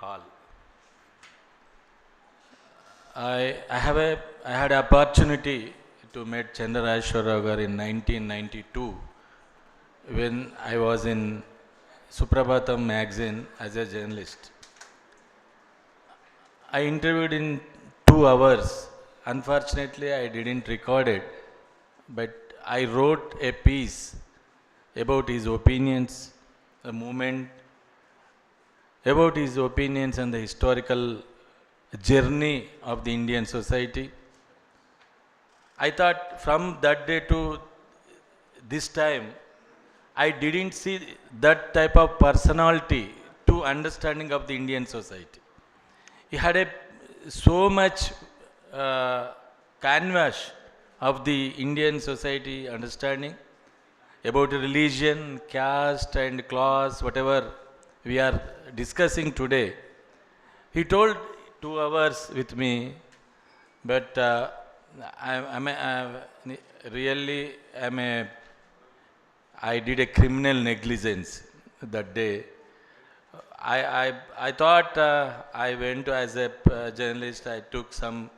all. I had opportunity to meet Chandrashwara Rao in 1992 when I was in Suprabhatam magazine as a journalist. I interviewed in 2 hours. Unfortunately, I didn't record it, but I wrote a piece about his opinions, the movement, about his opinions and the historical journey of the Indian society. I thought from that day to this time, I didn't see that type of personality to understanding of the Indian society. He had so much canvas of the Indian society understanding about religion, caste and class, whatever we are discussing today. He told 2 hours with me, but really I did a criminal negligence that day. I thought I went to, as a journalist, I took some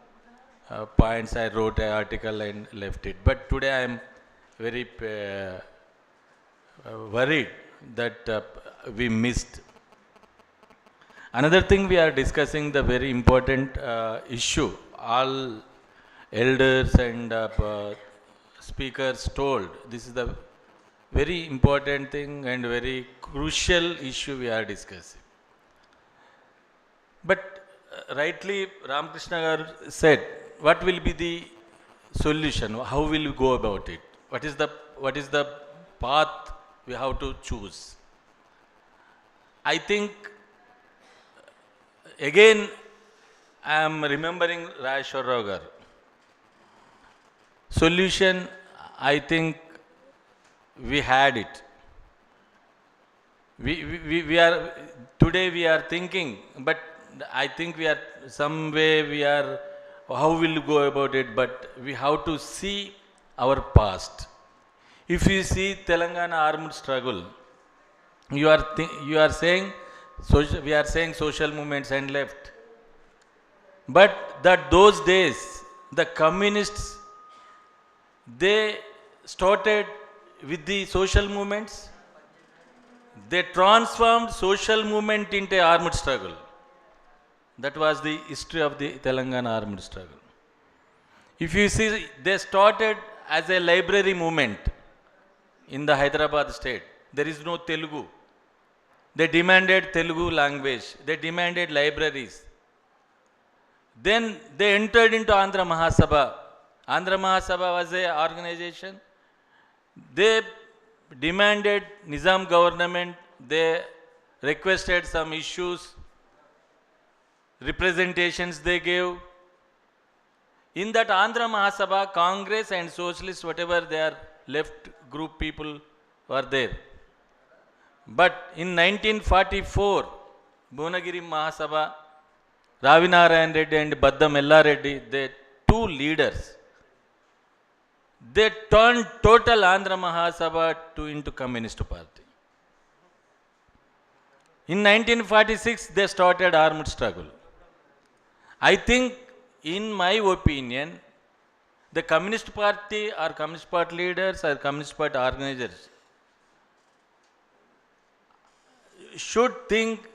points, I wrote an article and left it. But today I am very worried that we missed. Another thing we are discussing, the very important issue, all elders and speakers told, this is the very important thing and very crucial issue we are discussing. But rightly Ramakrishna Garu said, what will be the solution? How will we go about it? What is the path we have to choose? I think again I am remembering Rajeshwar Rao Garu. Solution, I think we had it. We are today we are thinking, but I think we are some way we are, how will we go about it, but we have to see our past. If you see Telangana armed struggle, you are saying we are saying social movements and left, but that those days the communists, they started with the social movements. They transformed social movement into armed struggle. That was the history of the Telangana armed struggle. If you see, they started as a library movement in the Hyderabad state. There is no Telugu. They demanded Telugu language. They demanded libraries. Then they entered into Andhra Mahasabha. Andhra Mahasabha was an organization. They demanded Nizam government. They requested some issues, representations they gave. In that Andhra Mahasabha, Congress and Socialists, whatever they are, left group people were there. But in 1944, Bhunagiri Mahasabha, Ravinarayan Reddy and Badda Mella Reddy, they two leaders, they turned total Andhra Mahasabha into Communist Party. In 1946, they started armed struggle. I think, in my opinion, the Communist Party or Communist Party leaders or Communist Party organizers should think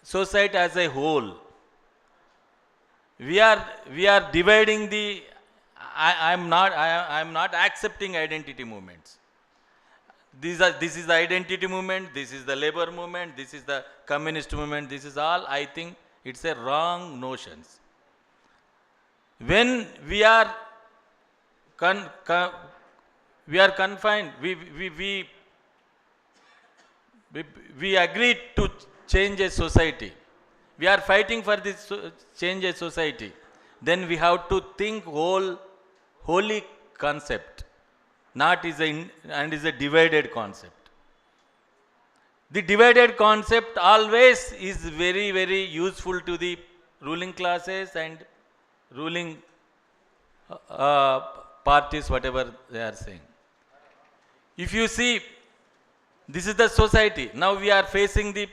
society as a whole. We are dividing the. I am not accepting identity movements. This is the identity movement. This is the labor movement. This is the communist movement. This is all. I think it's a wrong notions. When we are confined, we agreed to change a society. We are fighting for this change a society. Then we have to think holy concept, not is a divided concept. The divided concept always is very, very useful to the ruling classes and ruling parties, whatever they are saying. If you see, this is the society. Now we are facing the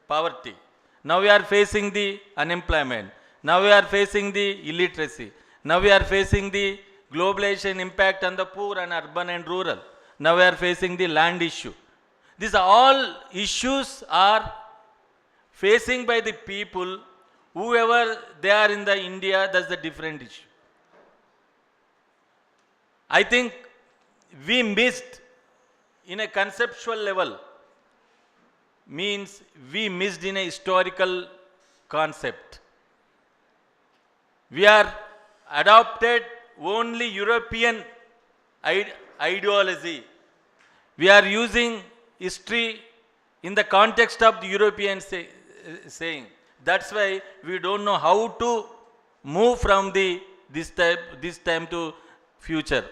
poverty. Now we are facing the unemployment. Now we are facing the illiteracy. Now we are facing the globalization impact on the poor and urban and rural. Now we are facing the land issue. These all issues are facing by the people, whoever they are in the India, that's the different issue. I think we missed in a conceptual level, means we missed in a historical concept. We are adopted only European ideology. We are using history in the context of the European saying. That's why we don't know how to move from this time to future.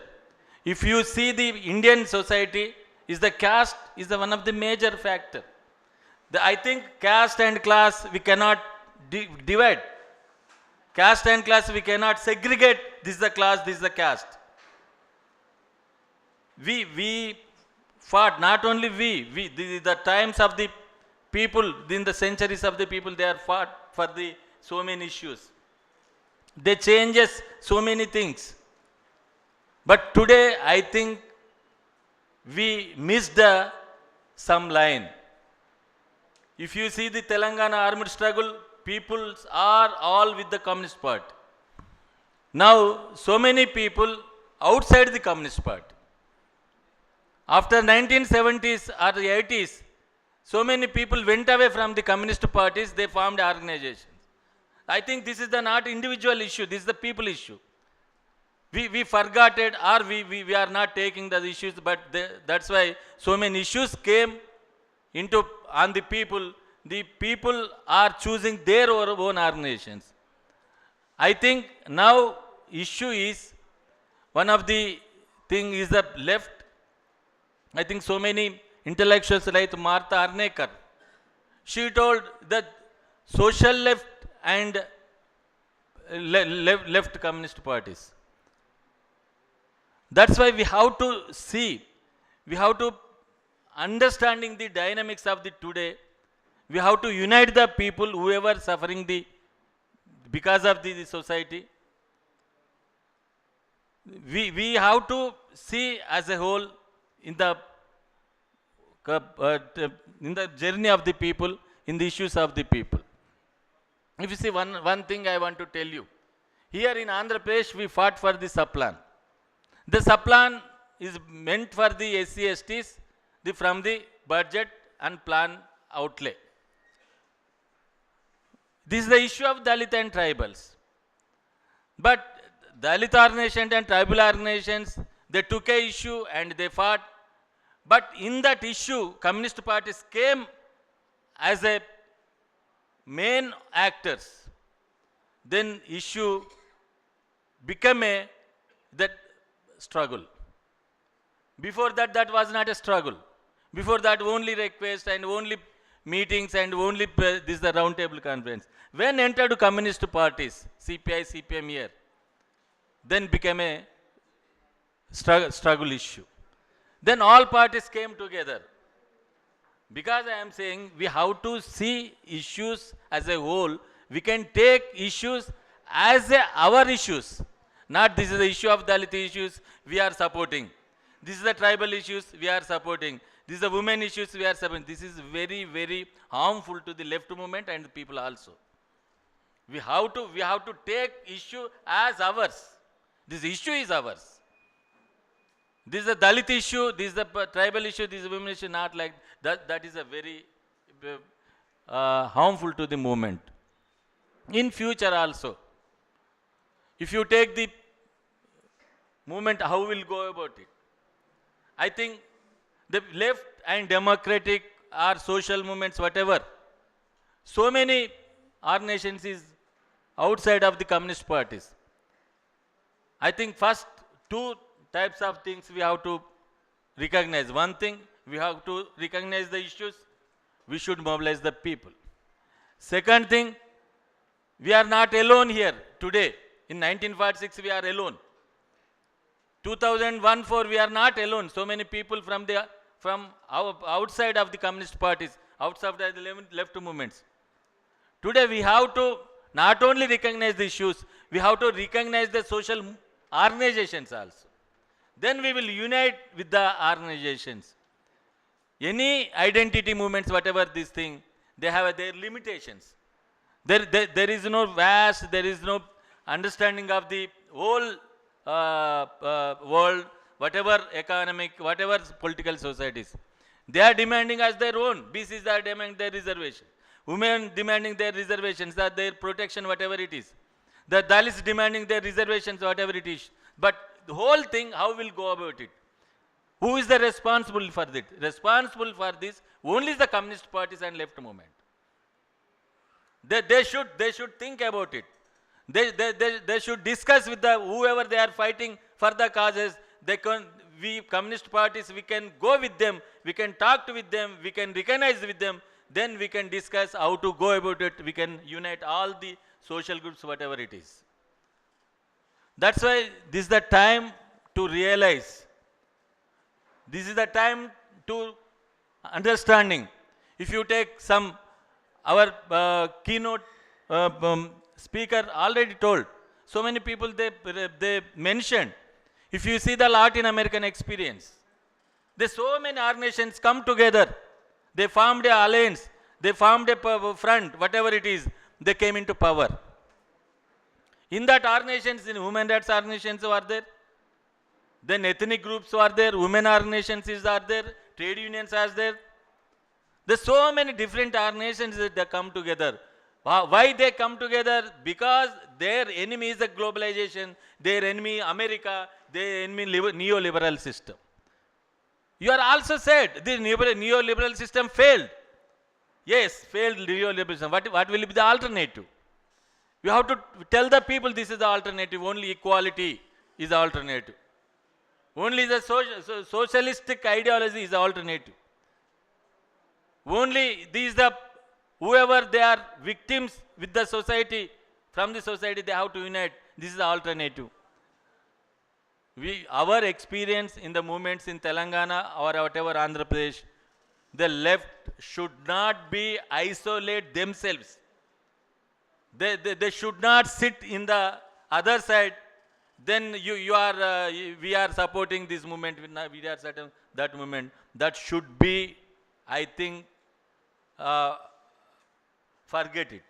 If you see the Indian society, is the caste is the one of the major factor. I think caste and class we cannot divide. Caste and class we cannot segregate. This is the class, this is the caste. We fought, not only we the times of the people, in the centuries of the people, they are fought for the so many issues. They changes so many things. But today I think we missed some line. If you see the Telangana armed struggle, people are all with the Communist Party. Now so many people outside the Communist Party. After 1970s or the 80s, so many people went away from the Communist parties, they formed organizations. I think this is not individual issue, this is the people issue. We forgot it, or we are not taking the issues, but that's why so many issues came into on the people. The people are choosing their own organizations. I think now issue is, one of the thing is the left. I think so many intellectuals like Martha Arnekar, she told that social left and left communist parties. That's why we have to see, we have to understanding the dynamics of the today. We have to unite the people, whoever suffering because of the society. We have to see as a whole in the journey of the people, in the issues of the people. If you see one thing I want to tell you, here in Andhra Pradesh we fought for the subplan. The subplan is meant for the SC/STs from the budget and plan outlay. This is the issue of Dalit and tribals. But Dalit organizations and tribal organizations, they took a issue and they fought. But in that issue, communist parties came as a main actors. Then issue became that struggle. Before that, that was not a struggle. Before that, only request and only meetings and only this is the round table conference. When entered communist parties, CPI, CPM here, then became a struggle issue. Then all parties came together. Because I am saying we have to see issues as a whole. We can take issues as our issues. Not this is the issue of Dalit issues we are supporting. This is the tribal issues we are supporting. This is the women issues we are supporting. This is very, very harmful to the left movement and the people also. We have to take issue as ours. This issue is ours. This is a Dalit issue, this is the tribal issue, this is a women issue, not like that. That is a very harmful to the movement. In future also, if you take the movement, how we'll go about it? I think the left and democratic or social movements, whatever, so many organizations is outside of the communist parties. I think first two types of things we have to recognize. One thing, we have to recognize the issues. We should mobilize the people. Second thing, we are not alone here today. In 1946, we are alone. 2001-4, we are not alone. So many people from outside of the communist parties, outside of the left movements. Today we have to not only recognize the issues, we have to recognize the social organizations also. Then we will unite with the organizations. Any identity movements, whatever this thing, they have their limitations. There is no vast, there is no understanding of the whole world, whatever economic, whatever political societies. They are demanding as their own. BCs are demanding their reservation. Women demanding their reservations, that their protection, whatever it is. The Dalits demanding their reservations, whatever it is. But the whole thing, how will go about it? Who is the responsible for this? Responsible for this only the communist parties and left movement. They should think about it. They should discuss with the whoever they are fighting for the causes. We communist parties, we can go with them, we can talk with them, we can recognize with them, then we can discuss how to go about it. We can unite all the social groups, whatever it is. That's why this is the time to realize. This is the time to understanding. If you take our keynote speaker already told, so many people they mentioned. If you see the Latin American experience, there's so many organizations come together. They formed an alliance. They formed a front, whatever it is. They came into power. In that organizations, in human rights organizations are there. Then ethnic groups are there. Women organizations are there. Trade unions are there. There's so many different organizations that they come together. Why they come together? Because their enemy is the globalization. Their enemy America. Their enemy neoliberal system. You are also said the neoliberal system failed. Yes, failed neoliberalism. What will be the alternative? You have to tell the people this is the alternative. Only equality is the alternative. Only the socialistic ideology is the alternative. Only whoever they are victims with the society, from the society they have to unite. This is the alternative. Our experience in the movements in Telangana or whatever Andhra Pradesh, the left should not be isolate themselves. They should not sit in the other side. Then we are supporting this movement, we are supporting that movement. That should be, I think, forget it.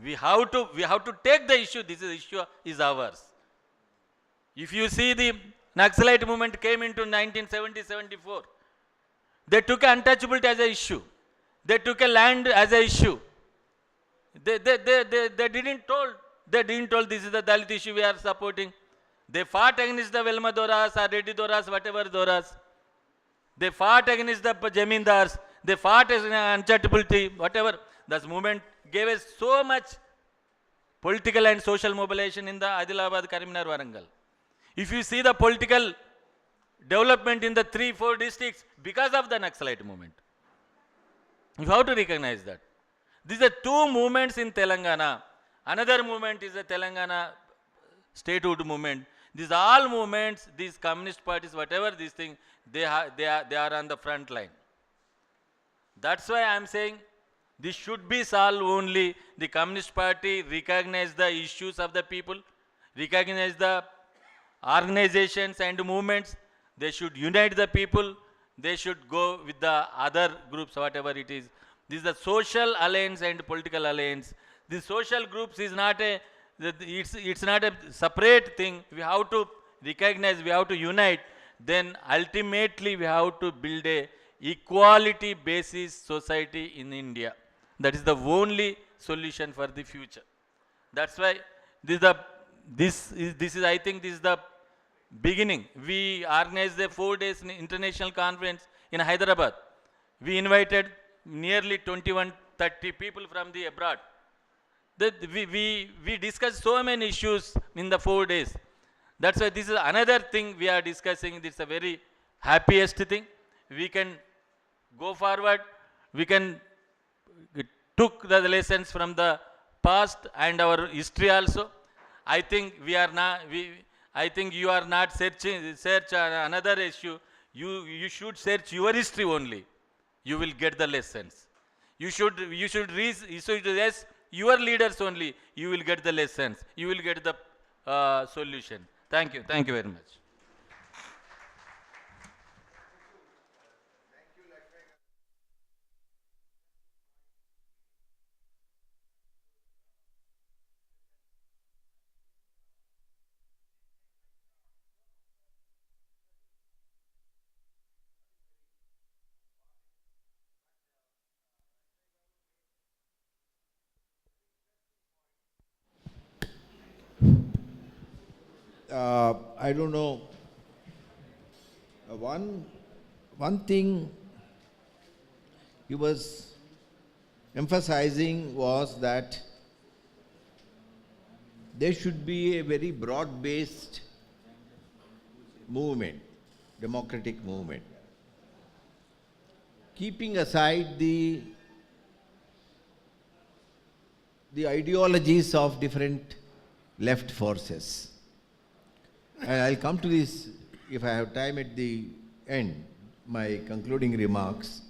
We have to take the issue. This issue is ours. If you see the Naxalite movement came into 1970-74, they took untouchability as an issue. They took a land as an issue. They didn't told this is the Dalit issue we are supporting. They fought against the Velma Doras or Reddy Doras, whatever Doras. They fought against the Jamindars. They fought against untouchability, whatever. This movement gave us so much political and social mobilization in the Adilabad, Karimnagar, Warangal. If you see the political development in the 3-4 districts because of the Naxalite movement, you have to recognize that. These are two movements in Telangana. Another movement is the Telangana statehood movement. These all movements, these communist parties, whatever these things, they are on the front line. That's why I am saying this should be solved only. The Communist Party recognize the issues of the people, recognize the organizations and movements. They should unite the people. They should go with the other groups, whatever it is. This is the social alliance and political alliance. The social groups is not it's not a separate thing. We have to recognize, we have to unite. Then ultimately we have to build a equality basis society in India. That is the only solution for the future. That's why this is I think this is the beginning. We organized a 4 days international conference in Hyderabad. We invited nearly 21-30 people from the abroad. We discussed so many issues in the 4 days. That's why this is another thing we are discussing. This is a very happiest thing. We can go forward. We can took the lessons from the past and our history also. I think I think you are not search another issue. You should search your history only. You will get the lessons. You should yes, your leaders only. You will get the lessons. You will get the solution. Thank you. Thank you very much. I don't know. One thing he was emphasizing was that there should be a very broad-based movement, democratic movement, keeping aside the ideologies of different left forces. And I'll come to this if I have time at the end, my concluding remarks.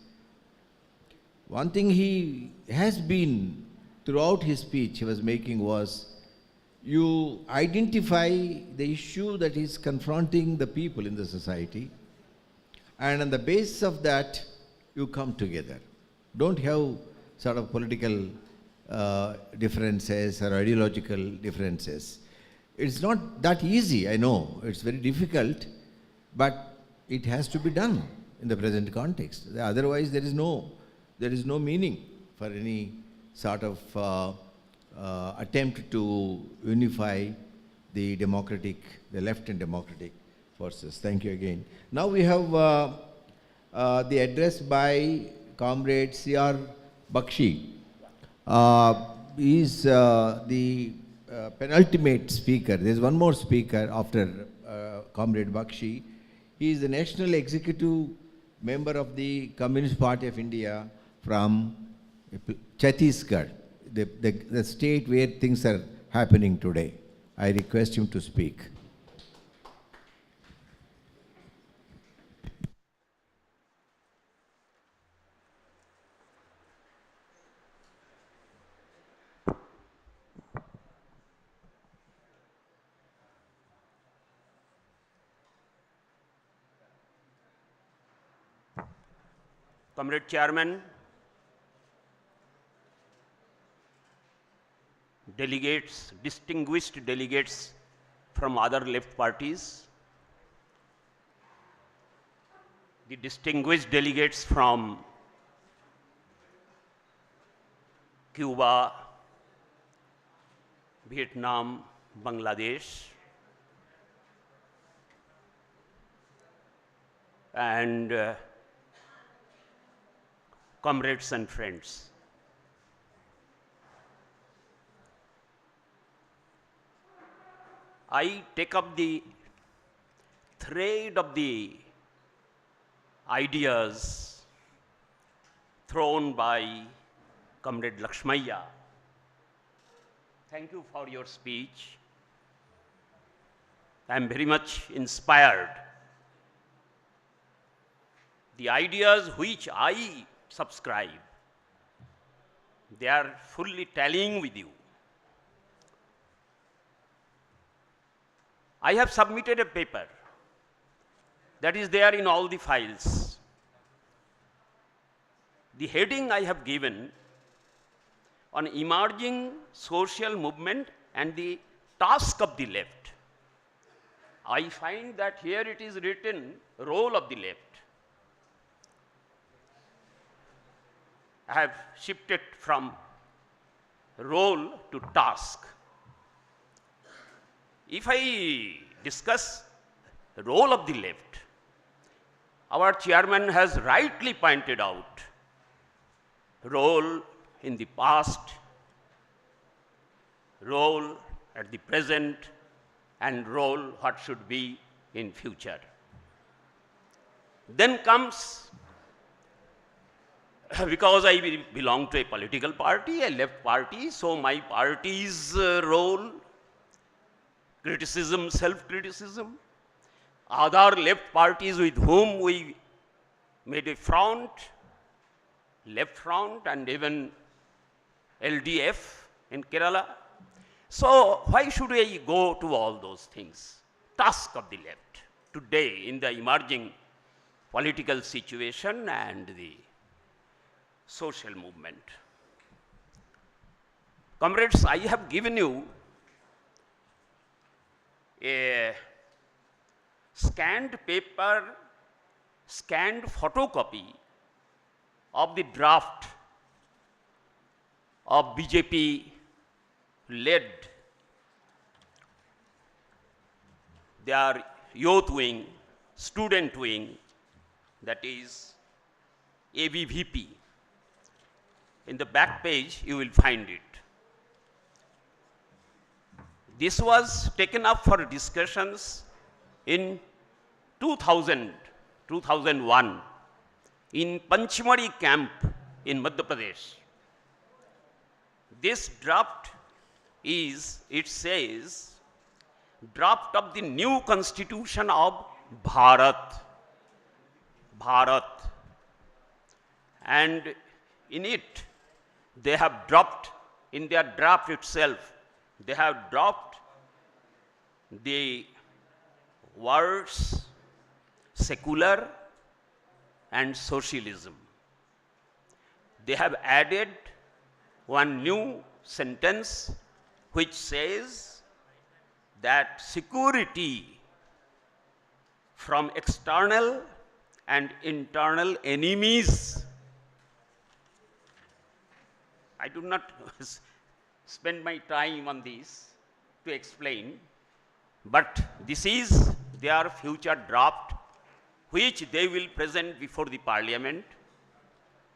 One thing he has been, throughout his speech he was making was, you identify the issue that is confronting the people in the society, and on the basis of that, you come together. Don't have sort of political differences or ideological differences. It's not that easy, I know. It's very difficult, but it has to be done in the present context. Otherwise, there is no meaning for any sort of attempt to unify the left and democratic forces. Thank you again. Now we have the address by Comrade C.R. Bakshi. He is the penultimate speaker. There is one more speaker after Comrade Bakshi. He is the National Executive Member of the Communist Party of India from Chhattisgarh, the state where things are happening today. I request him to speak. Comrade Chairman, delegates, distinguished delegates from other left parties, the distinguished delegates from Cuba, Vietnam, Bangladesh, and comrades and friends. I take up the thread of the ideas thrown by Comrade Lakshmaya. Thank you for your speech. I am very much inspired. The ideas which I subscribe, they are fully tallying with you. I have submitted a paper that is there in all the files. The heading I have given on emerging social movement and the task of the left. I find that here it is written role of the left. I have shifted from role to task. If I discuss the role of the left, our chairman has rightly pointed out role in the past, role at the present, and role what should be in future. Then comes, because I belong to a political party, a left party, so my party's role, criticism, self-criticism, other left parties with whom we made a front, Left Front and even LDF in Kerala. So why should we go to all those things? Task of the left today in the emerging political situation and the social movement. Comrades, I have given you a scanned paper, scanned photocopy of the draft of BJP led their youth wing, student wing, that is ABVP. In the back page, you will find it. This was taken up for discussions in 2001 in Panchmari camp in Madhya Pradesh. This draft is, it says, draft of the new constitution of Bharat. And in it, they have dropped, in their draft itself, they have dropped the words secular and socialism. They have added one new sentence which says that security from external and internal enemies. I do not spend my time on this to explain, but this is their future draft which they will present before the parliament.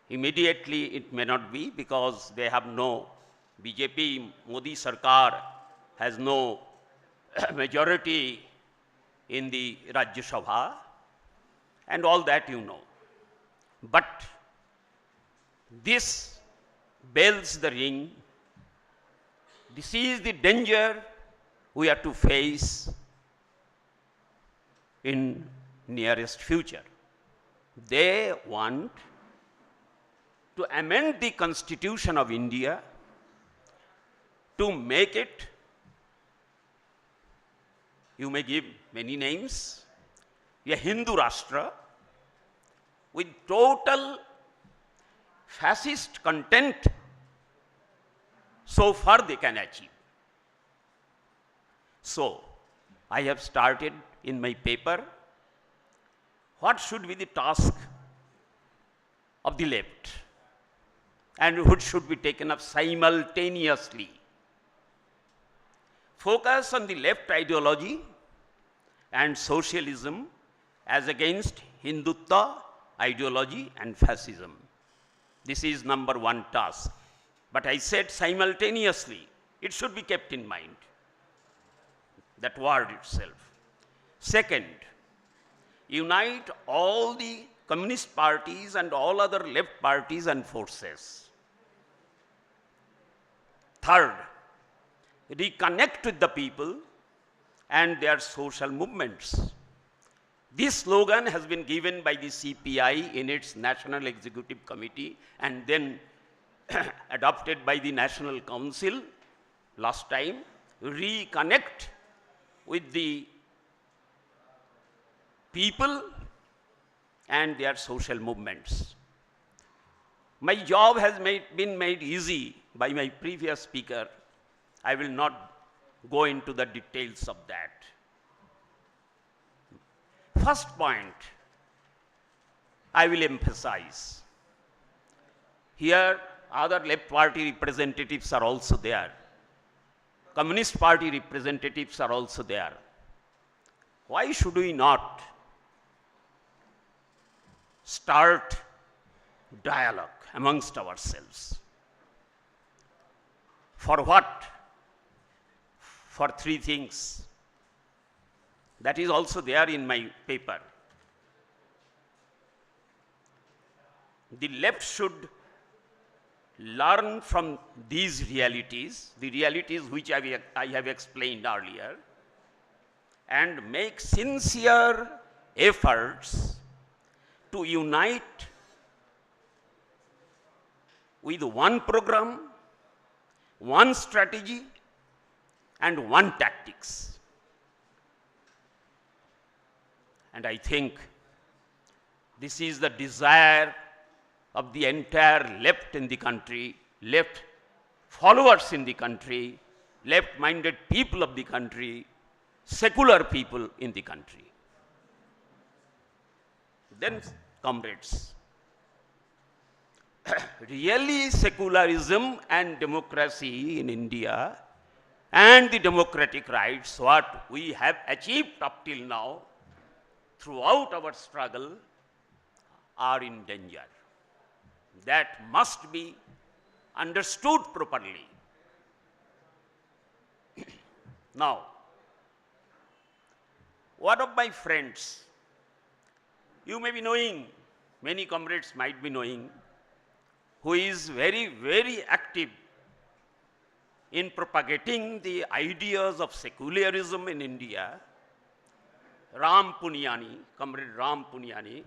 Immediately it may not be because they have no, BJP, Modi Sarkar has no majority in the Rajya Sabha and all that you know. But this bells the ring. This is the danger we have to face in nearest future. They want to amend the Constitution of India to make it, you may give many names, a Hindu Rashtra with total fascist content so far they can achieve. So, I have started in my paper, what should be the task of the left and which should be taken up simultaneously. Focus on the left ideology and socialism as against Hindutva ideology and fascism. This is number one task. But I said simultaneously, it should be kept in mind, that word itself. Second, unite all the communist parties and all other left parties and forces. Third, reconnect with the people and their social movements. This slogan has been given by the CPI in its National Executive Committee and then adopted by the National Council last time. Reconnect with the people and their social movements. My job has been made easy by my previous speaker. I will not go into the details of that. First point, I will emphasize. Here, other left party representatives are also there. Communist party representatives are also there. Why should we not start dialogue amongst ourselves? For what? For three things. That is also there in my paper. The left should learn from these realities, the realities which I have explained earlier, and make sincere efforts to unite with one program, one strategy, and one tactics. And I think this is the desire of the entire left in the country, left followers in the country, left-minded people of the country, secular people in the country. Then, comrades, really secularism and democracy in India and the democratic rights, what we have achieved up till now, throughout our struggle, are in danger. That must be understood properly. Now, one of my friends, you may be knowing, many comrades might be knowing, who is very, very active in propagating the ideas of secularism in India, Ram Punyani, Comrade Ram Punyani.